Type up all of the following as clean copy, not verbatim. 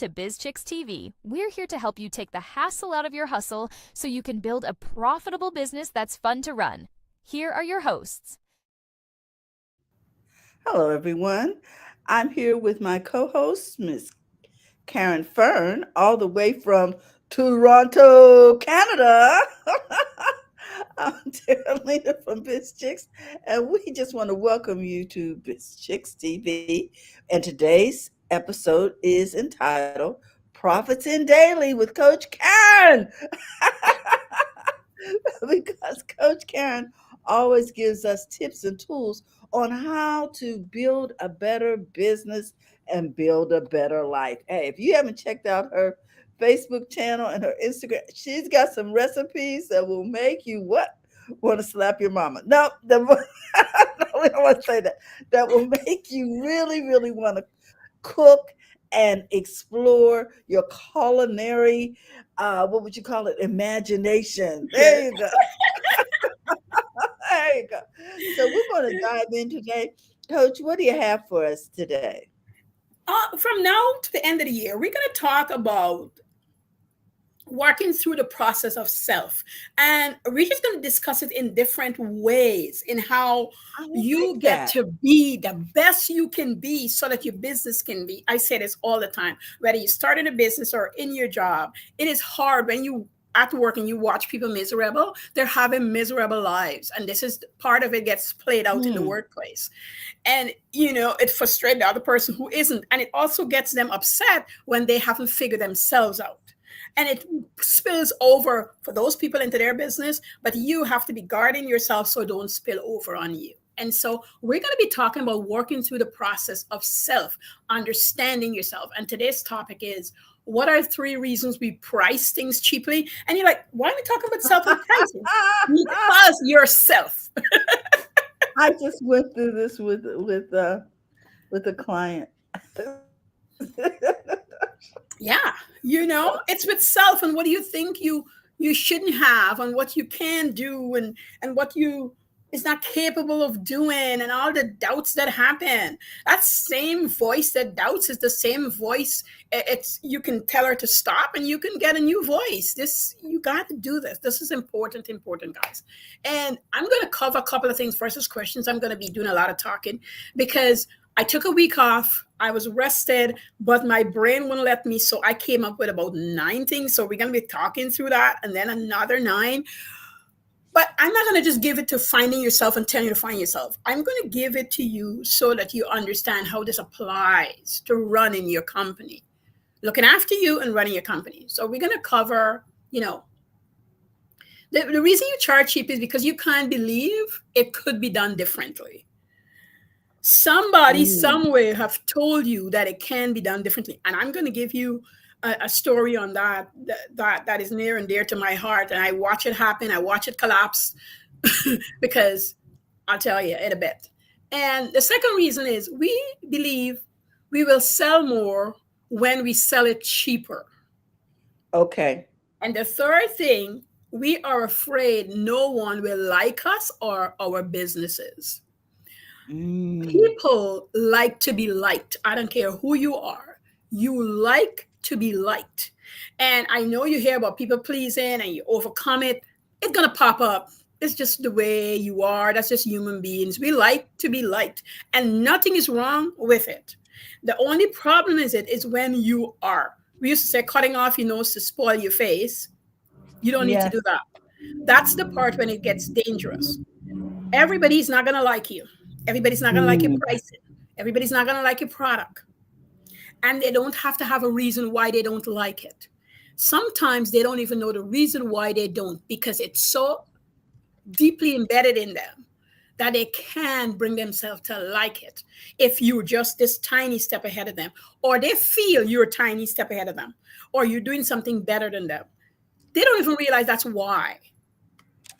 to BizChicks TV. We're here to help you take the hassle out of your hustle so you can build a profitable business that's fun to run. Here are your hosts. Hello, everyone. I'm here with my co host, Miss Caren Fern, all the way from Toronto, Canada. I'm Terralina from BizChicks, and we just want to welcome you to BizChicks TV. And today's episode is entitled Profits in Daily with Coach Karen. Because Coach Karen always gives us tips and tools on how to build a better business and build a better life. Hey, if you haven't checked out her Facebook channel and her Instagram, she's got some recipes that will make you what? Want to slap your mama. No, no, we don't want to say that. That will make you really, really want to cook and explore your culinary, what would you call it? Imagination. There you go. There you go. So we're going to dive in today. Coach, what do you have for us today? From now to the end of the year, we're going to talk about working through the process of self. And we're just going to discuss it in different ways in how I you like get that. to be the best you can be so that your business can be. I say this all the time, whether you start in a business or in your job, it is hard when you at work and you watch people miserable, they're having miserable lives. And this is part of it gets played out in the Hmm. workplace. And, it frustrates the other person who isn't. And it also gets them upset when they haven't figured themselves out. And it spills over for those people into their business, but you have to be guarding yourself so it don't spill over on you. And so we're going to be talking about working through the process of self, understanding yourself. And today's topic is what are three reasons we price things cheaply? And you're like, why are we talking about self and pricing? Because yourself. I just went through this with a client. Yeah, it's with self and what do you think you shouldn't have and what you can do and what you is not capable of doing and all the doubts that happen. That same voice that doubts is the same voice. It's you can tell her to stop and you can get a new voice. This you got to do this. This is important, guys. And I'm going to cover a couple of things versus questions. I'm going to be doing a lot of talking because I took a week off. I was rested, but my brain wouldn't let me. So I came up with about 9 things. So we're going to be talking through that and then another 9. But I'm not going to just give it to finding yourself and telling you to find yourself. I'm going to give it to you so that you understand how this applies to running your company, looking after you and running your company. So we're going to cover, the reason you charge cheap is because you can't believe it could be done differently. Somebody Mm. somewhere have told you that it can be done differently, and I'm going to give you a story on that is near and dear to my heart, and I watch it happen, I watch it collapse because I'll tell you in a bit. And the second reason is we believe we will sell more when we sell it cheaper. Okay. And the third thing, we are afraid no one will like us or our businesses. Mm. People like to be liked. I don't care who you are. You like to be liked. And I know you hear about people pleasing and you overcome it. It's going to pop up. It's just the way you are. That's just human beings. We like to be liked, and nothing is wrong with it. The only problem is when you are. We used to say cutting off your nose to spoil your face. You don't need to Yes. do that. That's the part when it gets dangerous. Everybody's not going to like you. Everybody's not going to like your Mm. pricing. Everybody's not going to like your product. And they don't have to have a reason why they don't like it. Sometimes they don't even know the reason why they don't because it's so deeply embedded in them that they can bring themselves to like it if you're just this tiny step ahead of them, or they feel you're a tiny step ahead of them, or you're doing something better than them. They don't even realize that's why.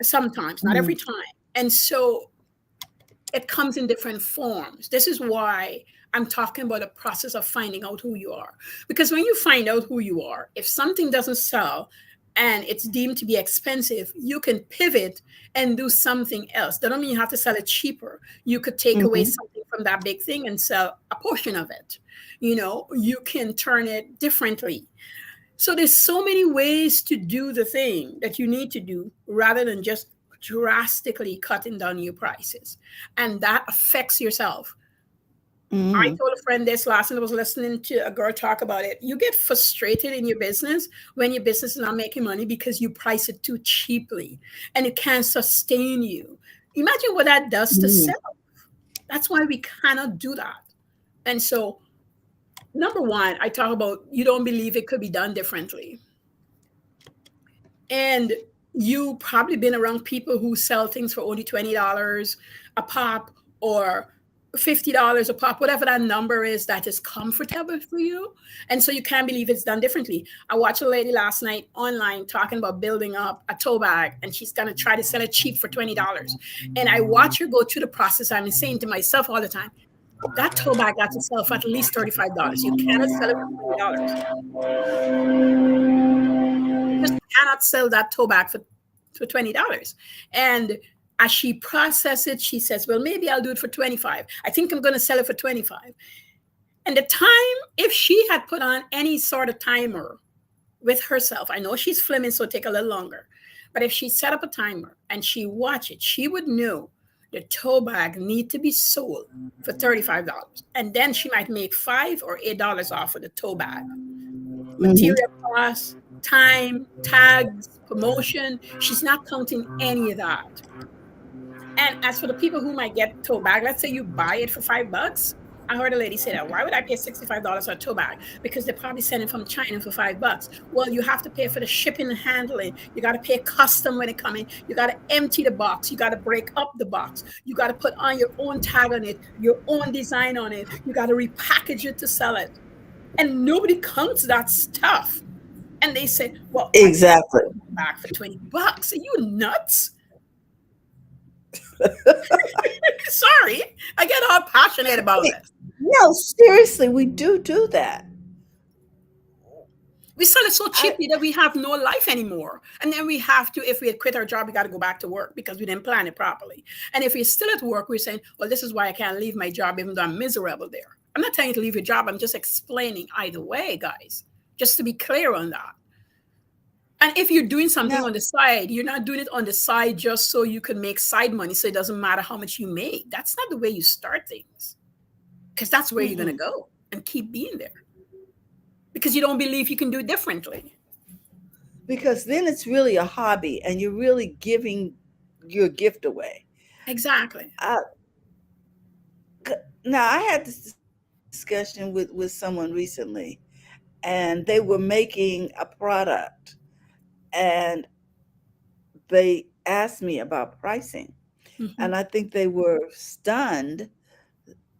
Sometimes, not every Mm. time. And so it comes in different forms. This is why I'm talking about the process of finding out who you are. Because when you find out who you are, if something doesn't sell and it's deemed to be expensive, you can pivot and do something else. That don't mean you have to sell it cheaper. You could take away Mhm. something from that big thing and sell a portion of it. You can turn it differently. So there's so many ways to do the thing that you need to do rather than just drastically cutting down your prices. And that affects yourself. I Hmm. told a friend this last night. I was listening to a girl talk about it. You get frustrated in your business when your business is not making money because you price it too cheaply and it can't sustain you. Imagine what that does to Hmm. self. That's why we cannot do that. And so, number one, I talk about you don't believe it could be done differently. And you probably been around people who sell things for only $20 a pop or $50 a pop, whatever that number is that is comfortable for you. And so you can't believe it's done differently. I watched a lady last night online talking about building up a tote bag and she's going to try to sell it cheap for $20. And I watch her go through the process. I'm saying to myself all the time, that tote bag got to sell for at least $35. You cannot sell it for $20. You just cannot sell that tote bag for $20. And as she processes it, she says, well, maybe I'll do it for 25. I think I'm going to sell it for 25. And the time, if she had put on any sort of timer with herself, I know she's flimming, so it'll take a little longer. But if she set up a timer and she watched it, she would know the tote bag need to be sold for $35. And then she might make $5 or $8 off of the tote bag. Hmm. Material costs, time, tags, promotion. She's not counting any of that. And as for the people who might get tote bag, let's say you buy it for $5. I heard a lady say that. Why would I pay $65 for a tote bag? Because they're probably sending from China for $5. Well, you have to pay for the shipping and handling. You got to pay custom when it coming. You got to empty the box. You got to break up the box. You got to put on your own tag on it, your own design on it. You got to repackage it to sell it. And nobody counts that stuff. And they say, well, I can Exactly. back for $20. Are you nuts? Sorry, I get all passionate about this. No, seriously, we do that. We sell it so I cheaply that we have no life anymore. And then we have to, if we had quit our job, we got to go back to work because we didn't plan it properly. And if we're still at work, we're saying, well, this is why I can't leave my job, even though I'm miserable there. I'm not telling you to leave your job. I'm just explaining either way, guys, just to be clear on that. And if you're doing something now on the side, you're not doing it on the side just so you can make side money. So it doesn't matter how much you make. That's not the way you start things because that's where you're going to mm-mm. go and keep being there because you don't believe you can do it differently. Because then it's really a hobby and you're really giving your gift away. Exactly. I, now I had this discussion with someone recently, and they were making a product, and they asked me about pricing, Hmm. and I think they were stunned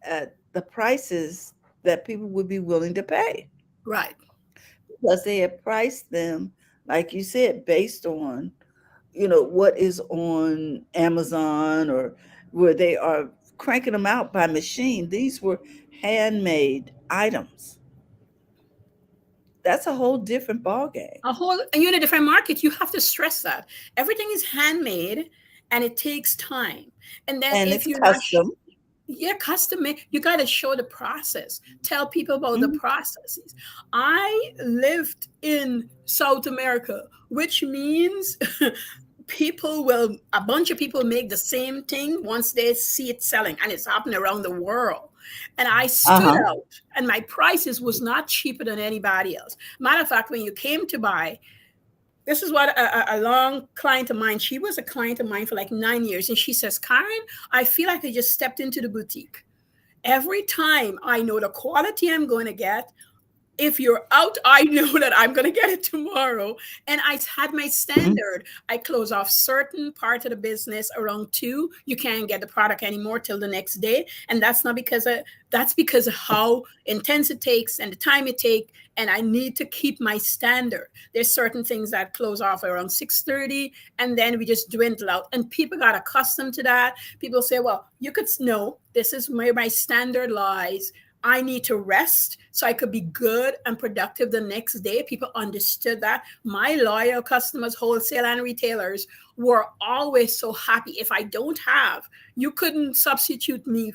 at the prices that people would be willing to pay, Right. because they had priced them, like you said, based on, what is on Amazon, or where they are cranking them out by machine. These were handmade items. That's a whole different ball game. And you're in a different market. You have to stress that everything is handmade and it takes time. And then And if it's you're not, custom. yeah, custom made, you got to show the process. Tell people about the Mhm. processes. I lived in South America, which means a bunch of people make the same thing once they see it selling, and it's happening around the world. And I stood Uh-huh. out, and my prices was not cheaper than anybody else. Matter of fact, when you came to buy, this is what a long client of mine, she was a client of mine for like 9 years, and she says, Caren, I feel like I just stepped into the boutique. Every time I know the quality I'm going to get, if you're out, I know that I'm going to get it tomorrow. And I had my Mhm. standard. I close off certain part of the business around 2. You can't get the product anymore till the next day. And that's because of how intense it takes and the time it takes. And I need to keep my standard. There's certain things that close off around 6:30, and then we just dwindle out. And people got accustomed to that. People say, well, you could know this is where my standard lies. I need to rest so I could be good and productive the next day. People understood that. My loyal customers, wholesale and retailers, were always so happy. If I don't have, you couldn't substitute me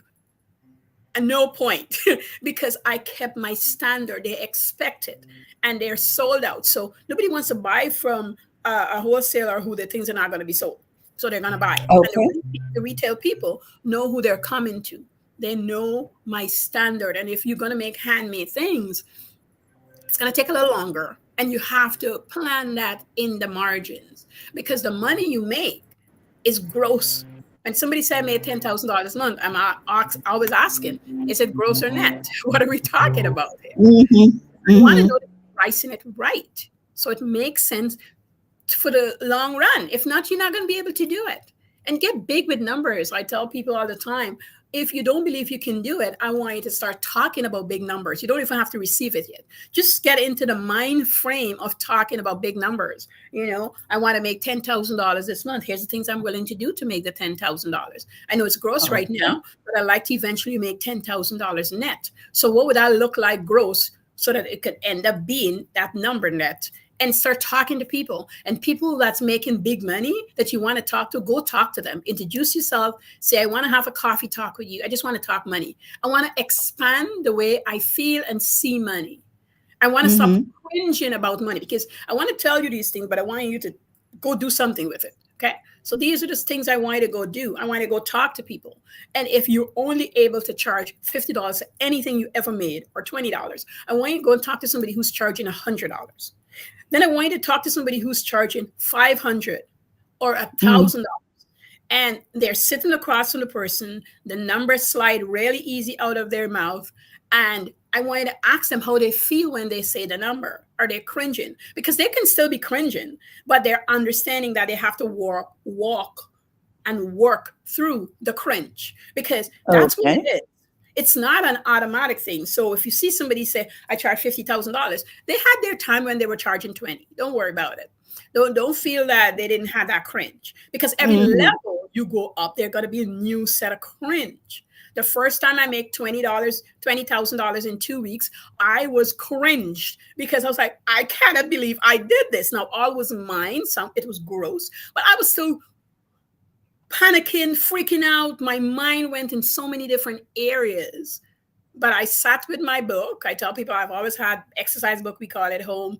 And no point because I kept my standard. They expect it and they're sold out. So nobody wants to buy from a wholesaler who the things are not going to be sold. So they're going to buy it. And Okay. the retail people know who they're coming to. They know my standard. And if you're going to make handmade things, it's going to take a little longer. And you have to plan that in the margins because the money you make is gross. When somebody said I made $10,000 a month, I'm always asking, is it gross or net? What are we talking about here? Mm-hmm. I want to Mm-hmm. know that you're pricing it right. So it makes sense for the long run. If not, you're not going to be able to do it. And get big with numbers. I tell people all the time, if you don't believe you can do it, I want you to start talking about big numbers. You don't even have to receive it yet. Just get into the mind frame of talking about big numbers. I want to make $10,000 this month. Here's the things I'm willing to do to make the $10,000. I know it's gross right Okay. now, but I'd like to eventually make $10,000 net. So what would that look like gross so that it could end up being that number net? And start talking to people, and people that's making big money that you want to talk to, go talk to them, introduce yourself, say, I want to have a coffee talk with you. I just want to talk money. I want to expand the way I feel and see money. I want to stop Mm-hmm. cringing about money because I want to tell you these things, but I want you to go do something with it. Okay. So these are the things I want you to go do. I want to go talk to people. And if you're only able to charge $50 for anything you ever made or $20, I want you to go and talk to somebody who's charging $100. Then I want you to talk to somebody who's charging 500 or $1,000, and they're sitting across from the person. The numbers slide really easy out of their mouth, and I want you to ask them how they feel when they say the number. Are they cringing? Because they can still be cringing, but they're understanding that they have to walk and work through the cringe because that's what it Okay. is. It's not an automatic thing. So if you see somebody say, I charge $50,000, they had their time when they were charging 20. Don't worry about it. Don't feel that they didn't have that cringe because every Mm-hmm. level you go up, there's going to be a new set of cringe. The first time I make $20,000 in 2 weeks, I was cringed because I was like, I cannot believe I did this. Now all was mine. Some it was gross, but I was still panicking, freaking out. My mind went in so many different areas. But I sat with my book. I tell people I've always had exercise book, we call it home,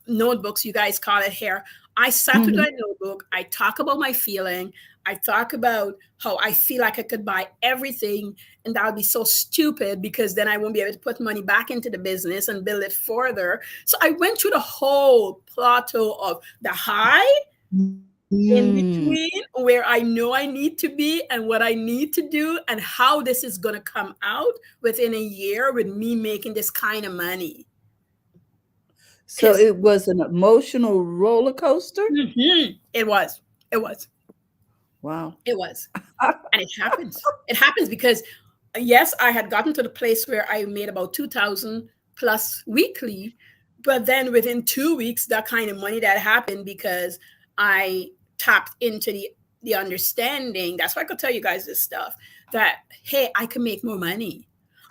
notebooks, you guys call it here. I sat with Mm-hmm. my notebook. I talk about my feeling. I talk about how I feel like I could buy everything and that would be so stupid because then I won't be able to put money back into the business and build it further. So I went through the whole plateau of the high in Mm. between where I know I need to be and what I need to do and how this is going to come out within a year with me making this kind of money. So Because it was an emotional roller coaster? it was, it was, Wow. it was. And it happens. It happens because, yes, I had gotten to the place where I made about 2,000 plus weekly. But then within 2 weeks, that kind of money that happened because I tapped into the understanding. That's why I could tell you guys this stuff that, hey, I can make more money.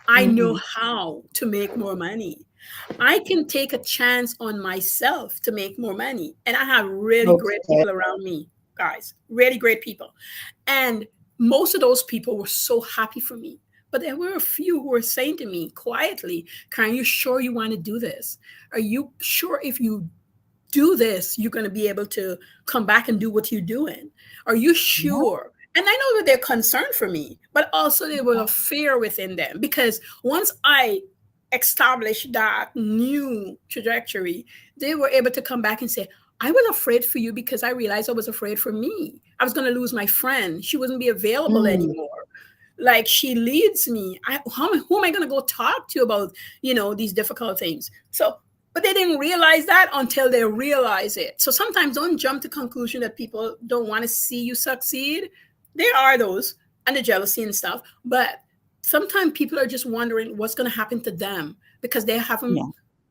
I know Mhm. how to make more money. I can take a chance on myself to make more money. And I have really great Okay. people around me, guys, really great people. And most of those people were so happy for me. But there were a few who were saying to me quietly, Karen, you sure you want to do this? Are you sure if you do this, you're going to be able to come back and do what you're doing? Are you Yeah. sure? And I know that they're concerned for me, but also there was a fear within them because once I established that new trajectory, they were able to come back and say, I was afraid for you because I realized I was afraid for me. I was going to lose my friend. She wouldn't be available Mm. anymore. Like she leads me. Who am I going to go talk to about, these difficult things? So but they didn't realize that until they realize it. So sometimes don't jump to conclusion that people don't want to see you succeed. There are those and the jealousy and stuff, but sometimes people are just wondering what's going to happen to them because Yeah.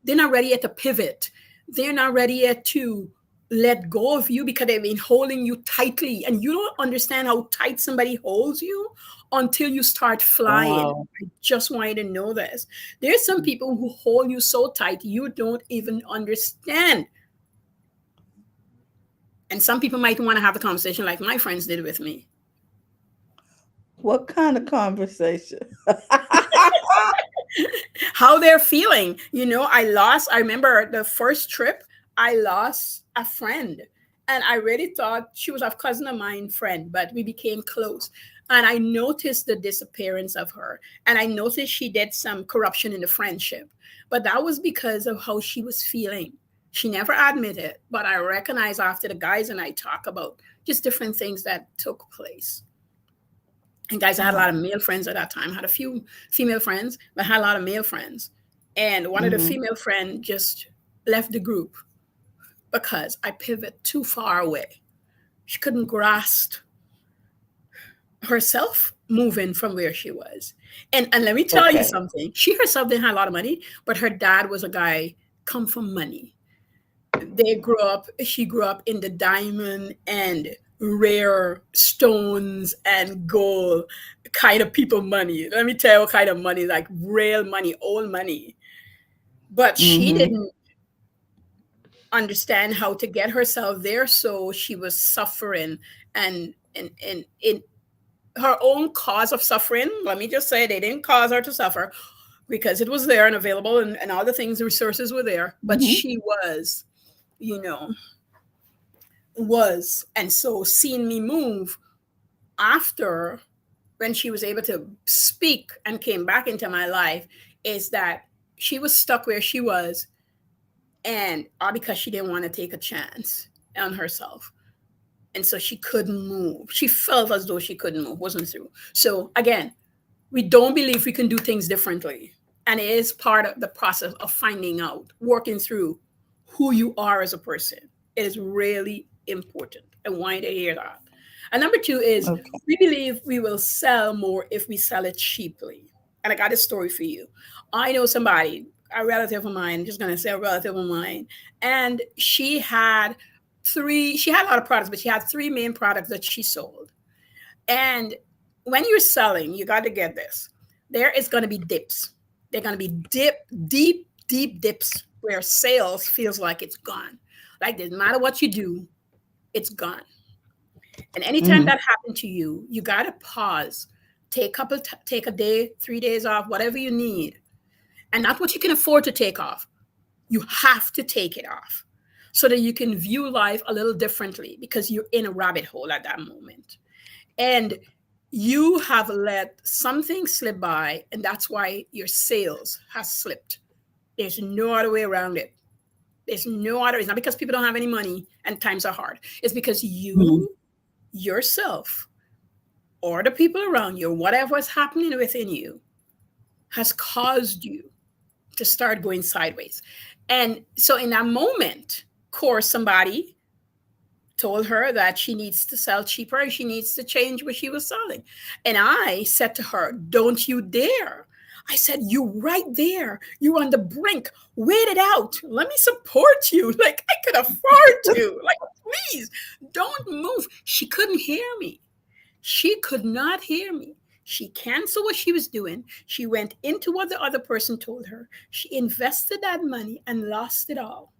they're not ready yet to pivot. They're not ready yet to let go of you because they've been holding you tightly and you don't understand how tight somebody holds you until you start flying. Wow. I just want you to know this. There's some people who hold you so tight you don't even understand. And some people might want to have a conversation like my friends did with me. What kind of conversation? How they're feeling. I remember the first trip, I lost a friend. And I really thought she was a cousin of mine, friend, but we became close. And I noticed the disappearance of her. And I noticed she did some corruption in the friendship. But that was because of how she was feeling. She never admitted, but I recognize after the guys and I talk about just different things that took place. And guys, I had a lot of male friends at that time. I had a few female friends, but I had a lot of male friends. And one of the Mm-hmm. female friend just left the group because I pivoted too far away. She couldn't grasp herself moving from where she was. And let me tell you Okay. something. She herself didn't have a lot of money, but her dad was a guy come from money. She grew up in the diamond and rare stones and gold kind of people money. Let me tell you what kind of money, like real money, old money. But she Mm-hmm. didn't understand how to get herself there, so she was suffering and in her own cause of suffering. Let me just say they didn't cause her to suffer because it was there and available and all the things, the resources were there, but Mm-hmm. she was, you know, and so seeing me move after, when she was able to speak and came back into my life, is that she was stuck where she was, and all because she didn't want to take a chance on herself, and so she couldn't move. She felt as though she couldn't move, wasn't through. So again, we don't believe we can do things differently, and it is part of the process of finding out, working through who you are as a person. It is really important. I want you to hear that. And number two is, Okay. we believe we will sell more if we sell it cheaply. And I got a story for you. I know somebody, a relative of mine, just gonna say a relative of mine, and she had a lot of products, but she had three main products that she sold. And when you're selling, you got to get this. There is going to be dips. They're going to be deep dips where sales feels like it's gone. Like, no matter what you do, it's gone. And anytime Mm-hmm. that happened to you, you got to pause, take a day, 3 days off, whatever you need, and not what you can afford to take off. You have to take it off so that you can view life a little differently because you're in a rabbit hole at that moment. And you have let something slip by, and that's why your sales has slipped. There's no other way around it. There's no other. It's not because people don't have any money and times are hard. It's because Mm-hmm. you yourself or the people around you, whatever is happening within you, has caused you to start going sideways. And so in that moment, of course, somebody told her that she needs to sell cheaper and she needs to change what she was selling. And I said to her, don't you dare. I said, you right there. You're on the brink. Wait it out. Let me support you. Like, I could afford to. Like, please don't move. She couldn't hear me. She could not hear me. She canceled what she was doing. She went into what the other person told her. She invested that money and lost it all.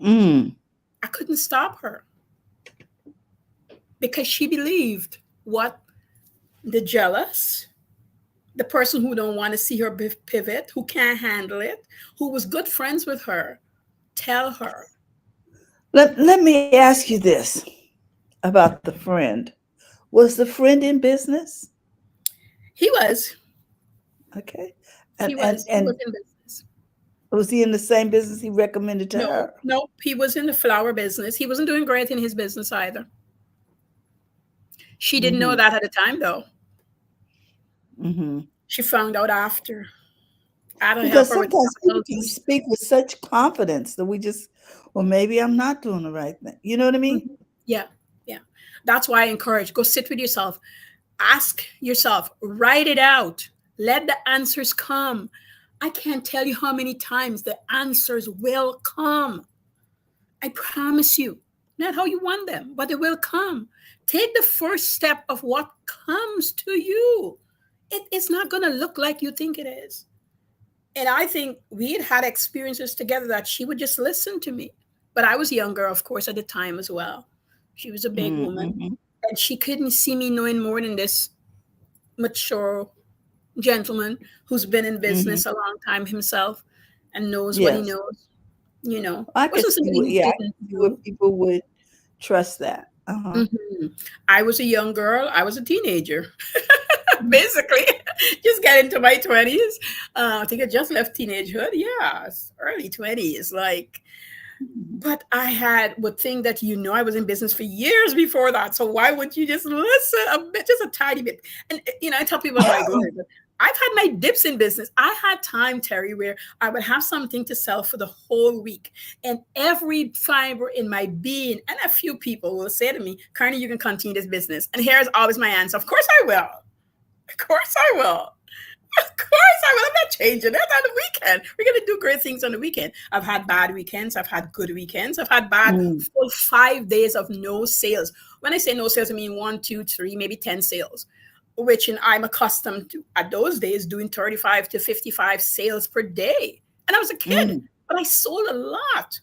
Mm. I couldn't stop her because she believed what the jealous, the person who don't want to see her pivot, who can't handle it, who was good friends with her, tell her. Let me ask you this about the friend. Was the friend in business? He was, Okay. And he and was, he was and in business. was he in the same business he recommended to No, her? no, he was in the flower business. He wasn't doing great in his business either. She didn't know Mm-hmm. that at the time, though. Mm-hmm. She found out after. I had to help Because her with sometimes people can capabilities. speak with such confidence that we just, well, maybe I'm not doing the right thing. You know what I mean? Mhm. Yeah, yeah. That's why I encourage, go sit with yourself, ask yourself, write it out, let the answers come. I can't tell you how many times the answers will come. I promise you. Not how you want them, but they will come. Take the first step of what comes to you. It is not going to look like you think it is. And I think we had experiences together that she would just listen to me. But I was younger, of course, at the time as well. She was a big woman. Mm-hmm. And she couldn't see me knowing more than this mature gentleman who's been in Hmm. business a long time himself and knows what he Yes. knows. I could Wasn't see somebody what, who yeah, I didn't could see where know. people would trust that. Uh-huh. Mhm. I was a young girl. I was a teenager, basically, just got into my 20s. I think I just left teenagehood. Yeah, it's early 20s. Like, Mhm. but I would think that I was in business for years before that. So why would you just listen a bit, just a tiny bit? And I tell people about my glory, but I've had my dips in business. I had time, Terry, where I would have something to sell for the whole week, and every fiber in my being, and a few people will say to me, "Carney, you can continue this business." And here's always my answer: "Of course I will. Of course I will." Of course I will. I'm not changing. That's on the weekend. We're gonna do great things on the weekend. I've had bad weekends. I've had good weekends. I've had bad Mm. full 5 days of no sales. When I say no sales, I mean one, two, three, maybe 10 sales, which I'm accustomed to at those days doing 35 to 55 sales per day. And I was a kid, Mm. but I sold a lot.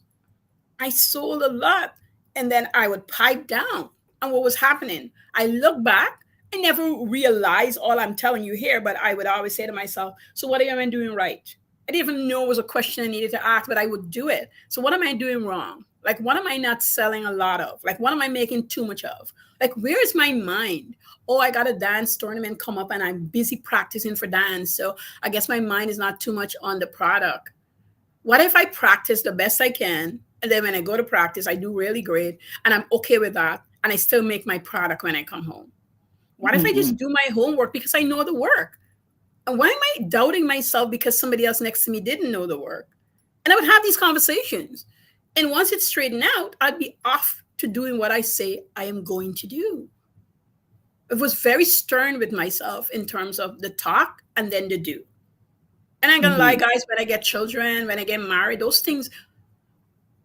I sold a lot. And then I would pipe down. And what was happening? I look back, I never realized all I'm telling you here, but I would always say to myself, so what am I doing right? I didn't even know it was a question I needed to ask, but I would do it. So what am I doing wrong? Like, what am I not selling a lot of? Like, what am I making too much of? Like, where is my mind? Oh, I got a dance tournament come up and I'm busy practicing for dance. So I guess my mind is not too much on the product. What if I practice the best I can? And then when I go to practice, I do really great and I'm okay with that. And I still make my product when I come home. What if I just Mhm. do my homework because I know the work? And why am I doubting myself because somebody else next to me didn't know the work? And I would have these conversations. And once it's straightened out, I'd be off to doing what I say I am going to do. It was very stern with myself in terms of the talk and then the do. And I'm gonna lie, Mhm. guys, when I get children, when I get married, those things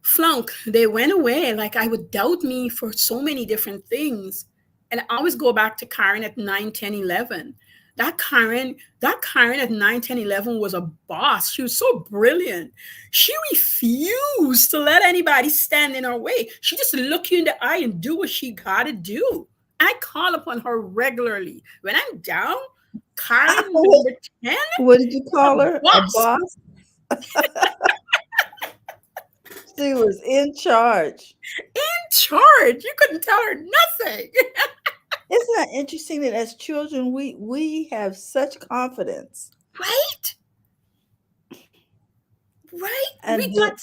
flunk, they went away. Like I would doubt me for so many different things. And I always go back to Caren at 9, 10, 11. That Caren at 9, 10, 11 was a boss. She was so brilliant. She refused to let anybody stand in her way. She just look you in the eye and do what she gotta do. I call upon her regularly. When I'm down, Karen What, number 10 what did you is a call her? A boss. boss? She was in charge. In charge. You couldn't tell her nothing. Isn't that interesting that as children we have such confidence, Right? Right? and We got then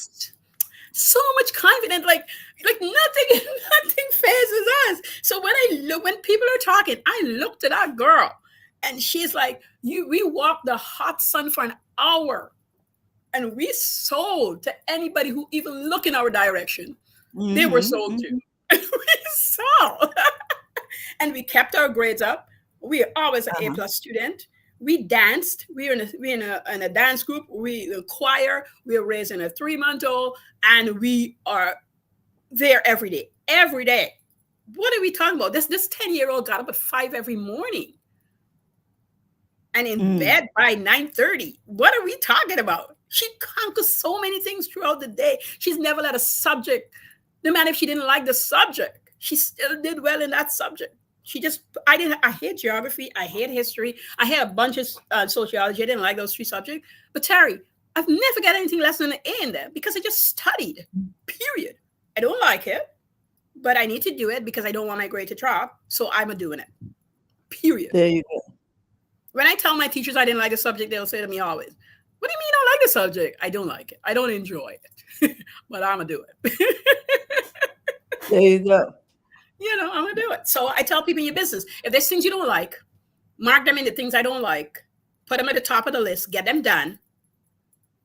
so much confidence, like nothing, nothing phases us. So when people are talking, I looked at that girl, and she's like, "You, we walked the hot sun for an hour, and we sold to anybody who even look in our direction. They were mhm, sold to, mhm, and we sold." And we kept our grades up. We are always an A uh-huh, plus student. We danced. We in a dance group. We in choir. We are raising a 3 month old, and we are there every day. Every day. What are we talking about? This 10-year-old got up at 5 every morning and in mm, bed by 9:30. What are we talking about? She conquers so many things throughout the day. She's never let a subject, no matter if she didn't like the subject, she still did well in that subject. She just, I hate geography, I hate history, I had a bunch of sociology. I didn't like those three subjects. But Terry, I've never got anything less than an A in there because I just studied, period. I don't like it, but I need to do it because I don't want my grade to drop. So I'm a doing it, period. there you go. When I tell my teachers I didn't like a subject, they'll say to me always, "What do you mean you don't like the subject?" I don't like it. I don't enjoy it, but I'm gonna do it. There you go. I'm gonna do it. So I tell people in your business, if there's things you don't like, mark them into things I don't like, put them at the top of the list, get them done,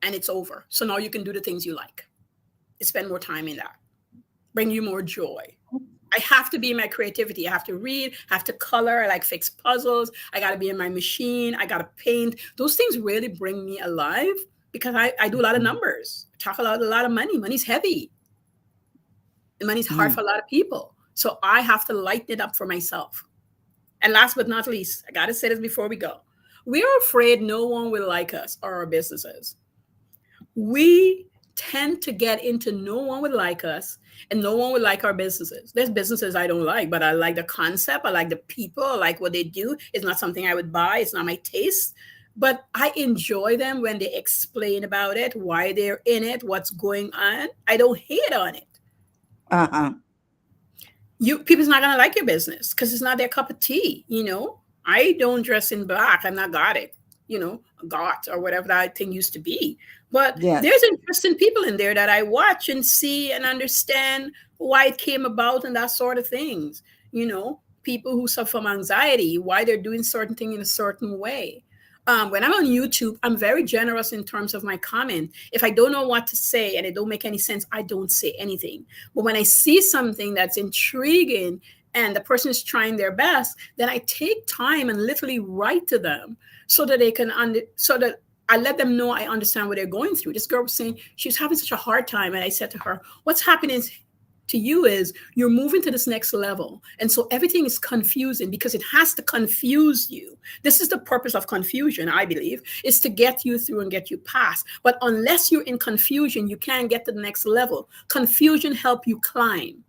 and it's over. So now you can do the things you like. You spend more time in that. Bring you more joy. I have to be in my creativity. I have to read, I have to color, I like fix puzzles. I got to be in my machine. I got to paint. Those things really bring me alive because I do a lot of numbers. I talk a lot of money. Money's heavy and money's hard Mm, for a lot of people. So I have to lighten it up for myself. And last but not least, I got to say this before we go. We are afraid no one will like us or our businesses. We tend to get into no one would like us and no one would like our businesses. There's businesses I don't like, but I like the concept. I like the people. I like what they do. It's not something I would buy. It's not my taste. But I enjoy them when they explain about it, why they're in it, what's going on. I don't hate on it. Uh-huh. You people's not gonna like your business because it's not their cup of tea. I don't dress in black. I'm not got it. Got or whatever that thing used to be. But there's Yes. interesting people in there that I watch and see and understand why it came about and that sort of things. People who suffer from anxiety, why they're doing certain thing in a certain way. When I'm on YouTube, I'm very generous in terms of my comment. If I don't know what to say and it don't make any sense, I don't say anything. But when I see something that's intriguing and the person is trying their best, then I take time and literally write to them so that they can so that I let them know I understand what they're going through. This girl was saying she was having such a hard time, and I said to her, "What's happening to you is you're moving to this next level. And so everything is confusing because it has to confuse you. This is the purpose of confusion, I believe, is to get you through and get you past. But unless you're in confusion, you can't get to the next level. Confusion help you climb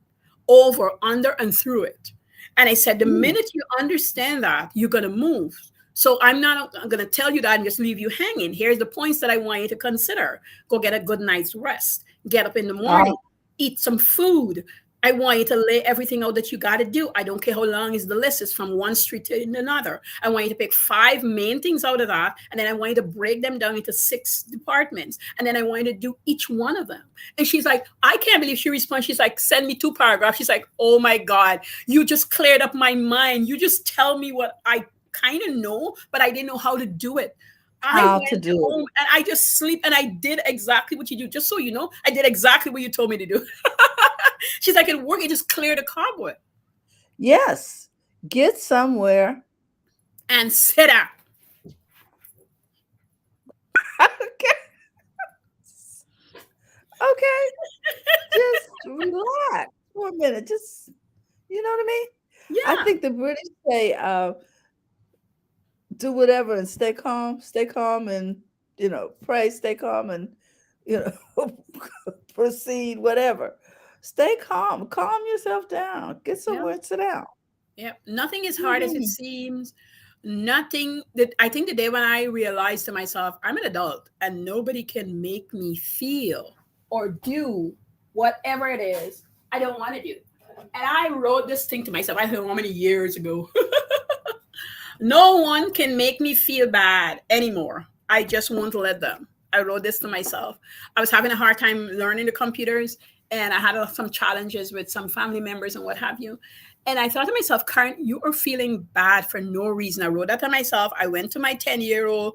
over, under, and through it." And I said, the Mm. minute you understand that, you're going to move. So I'm going to tell you that and just leave you hanging. Here's the points that I want you to consider. Go get a good night's rest. Get up in the morning. Eat some food. I want you to lay everything out that you got to do. I don't care how long is the list. It's from one street to another. I want you to pick 5 main things out of that. And then I want you to break them down into 6 departments. And then I want you to do each one of them. And she's like, I can't believe she responds. She's like, send me 2 paragraphs. She's like, oh my God, you just cleared up my mind. You just tell me what I kind of know, but I didn't know how to do it. I How to went do it. home and I just sleep and I did exactly what you do. Just so you know, I did exactly what you told me to do. She's like, it worked. It just cleared the cobweb. Yes. Get somewhere. And sit down. Okay. Okay. Just relax for a minute. Just, you know what I mean? I Yeah. think the British say, do whatever and stay calm and, pray, stay calm and, you know, proceed, whatever. Stay calm yourself down, get Yeah. somewhere and sit down. Yeah. Nothing is hard as it Mhm. seems. Nothing that I think the day when I realized to myself, I'm an adult and nobody can make me feel or do whatever it is I don't want to do. And I wrote this thing to myself, I don't know how many years ago. No one can make me feel bad anymore. I just won't let them. I wrote this to myself. I was having a hard time learning the computers, and I had some challenges with some family members and what have you. And I thought to myself, Caren, you are feeling bad for no reason. I wrote that to myself. I went to my 10-year-old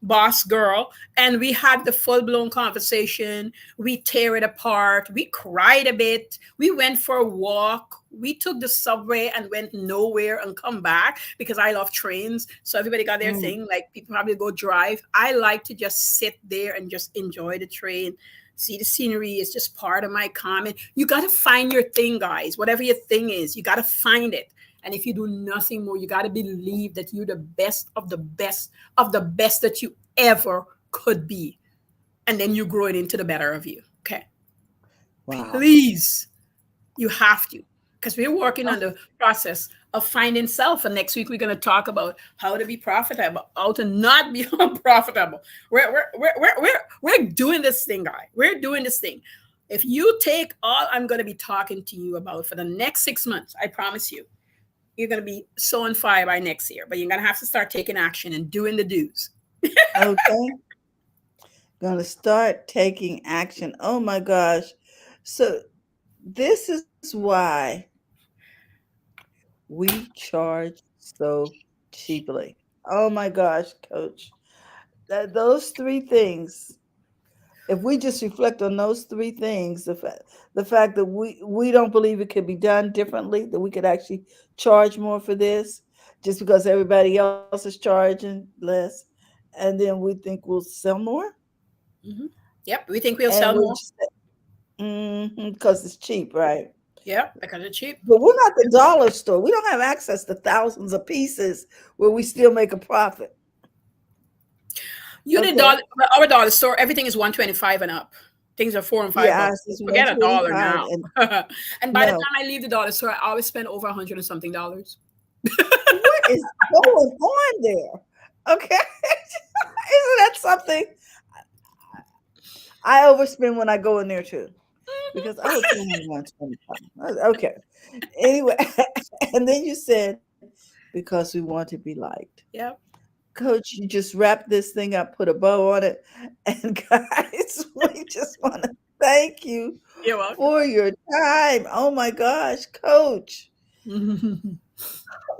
boss girl and we had the full blown conversation. We tear it apart. We cried a bit. We went for a walk. We took the subway and went nowhere and come back because I love trains. So everybody got their Mm. thing. Like people probably go drive. I like to just sit there and just enjoy the train. See the scenery is just part of my comment. You got to find your thing, guys. Whatever your thing is, you got to find it. And if you do nothing more, you got to believe that you're the best of the best of the best that you ever could be. And then you grow it into the better of you. Okay. Wow. Please, you have to. Because we're working on the process of finding self. And next week, we're going to talk about how to be profitable, how to not be unprofitable. We're doing this thing, guy. We're doing this thing. If you take all I'm going to be talking to you about for the next 6 months, I promise you, you're going to be so on fire by next year. But you're going to have to start taking action and doing the do's. Okay. Gonna start taking action. Oh my gosh. So this is why we charge so cheaply. Oh my gosh, coach. Those 3 things, if we just reflect on those 3 things, the fact that we don't believe it could be done differently, that we could actually charge more for this just because everybody else is charging less, and then we think we'll sell more, Mm-hmm. Yep. We think we'll and sell we're more. just because it's cheap, right? Yep. Because it's cheap. But we're not the dollar store. We don't have access to thousands of pieces where we still make a profit. You the Okay. dollar, our dollar store, everything is 125 and up. Things are $4 and $5. Yeah, ours is Forget a dollar 125 now. and And by the no. time I leave the dollar store, I always spend over 100 and something dollars. What is going on there? Okay. Isn't that something? I overspend when I go in there too. Because I was only 125. Okay. Anyway, and then you said because we want to be liked. Yep. Coach, you just wrap this thing up, put a bow on it. And guys, we just want to thank you You're welcome. for your time. Oh my gosh, Coach.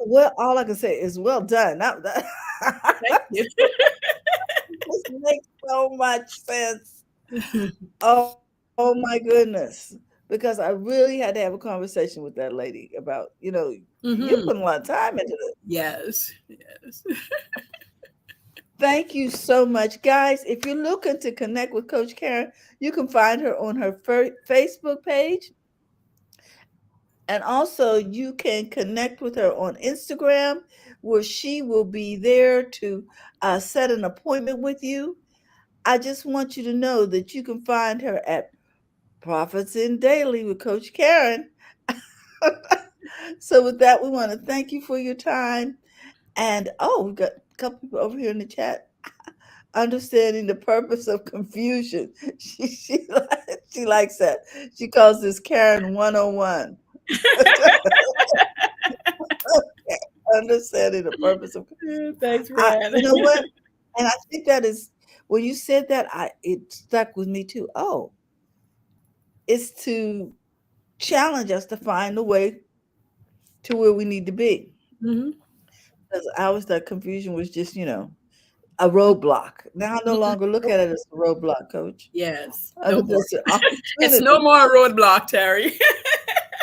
Well, all I can say is well done. Thank you. This makes so much sense. Oh my goodness. Because I really had to have a conversation with that lady about, you're Mhm. putting a lot of time into this. Yes. Yes. Thank you so much. Guys, if you're looking to connect with Coach Caren, you can find her on her Facebook page. And also you can connect with her on Instagram, where she will be there to set an appointment with you. I just want you to know that you can find her at Profits in Daily with Coach Caren. So with that, we want to thank you for your time. And we've got a couple people over here in the chat. Understanding the purpose of confusion. She likes that. She calls this Caren 101. Understanding the purpose of Thanks, Brad. you know what? And I think that is when you said that, it stuck with me too. Oh, it's to challenge us to find the way to where we need to be. Mhm. Because I always thought confusion was just, a roadblock. Now I no longer look at it as a roadblock, Coach. Yes. I No think more. it's an It's no opportunity. more a roadblock, Terry.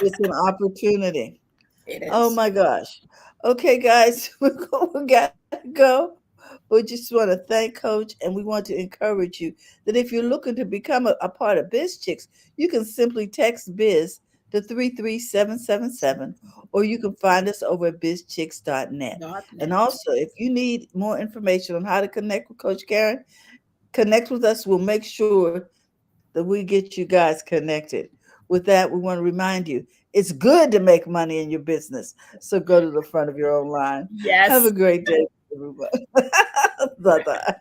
It's an opportunity. It Oh is. my gosh. Okay, guys, we got to go. We just want to thank Coach, and we want to encourage you that if you're looking to become a part of BizChicks, you can simply text Biz to 33777, or you can find us over at bizchicks.net. Not And net. also, if you need more information on how to connect with Coach Caren, connect with us. We'll make sure that we get you guys connected. With that, we want to remind you it's good to make money in your business. So go to the front of your own line. Have a Yes. great day, everybody. Bye bye.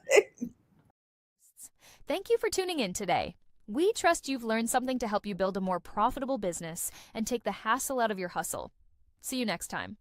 Thank you for tuning in today. We trust you've learned something to help you build a more profitable business and take the hassle out of your hustle. See you next time.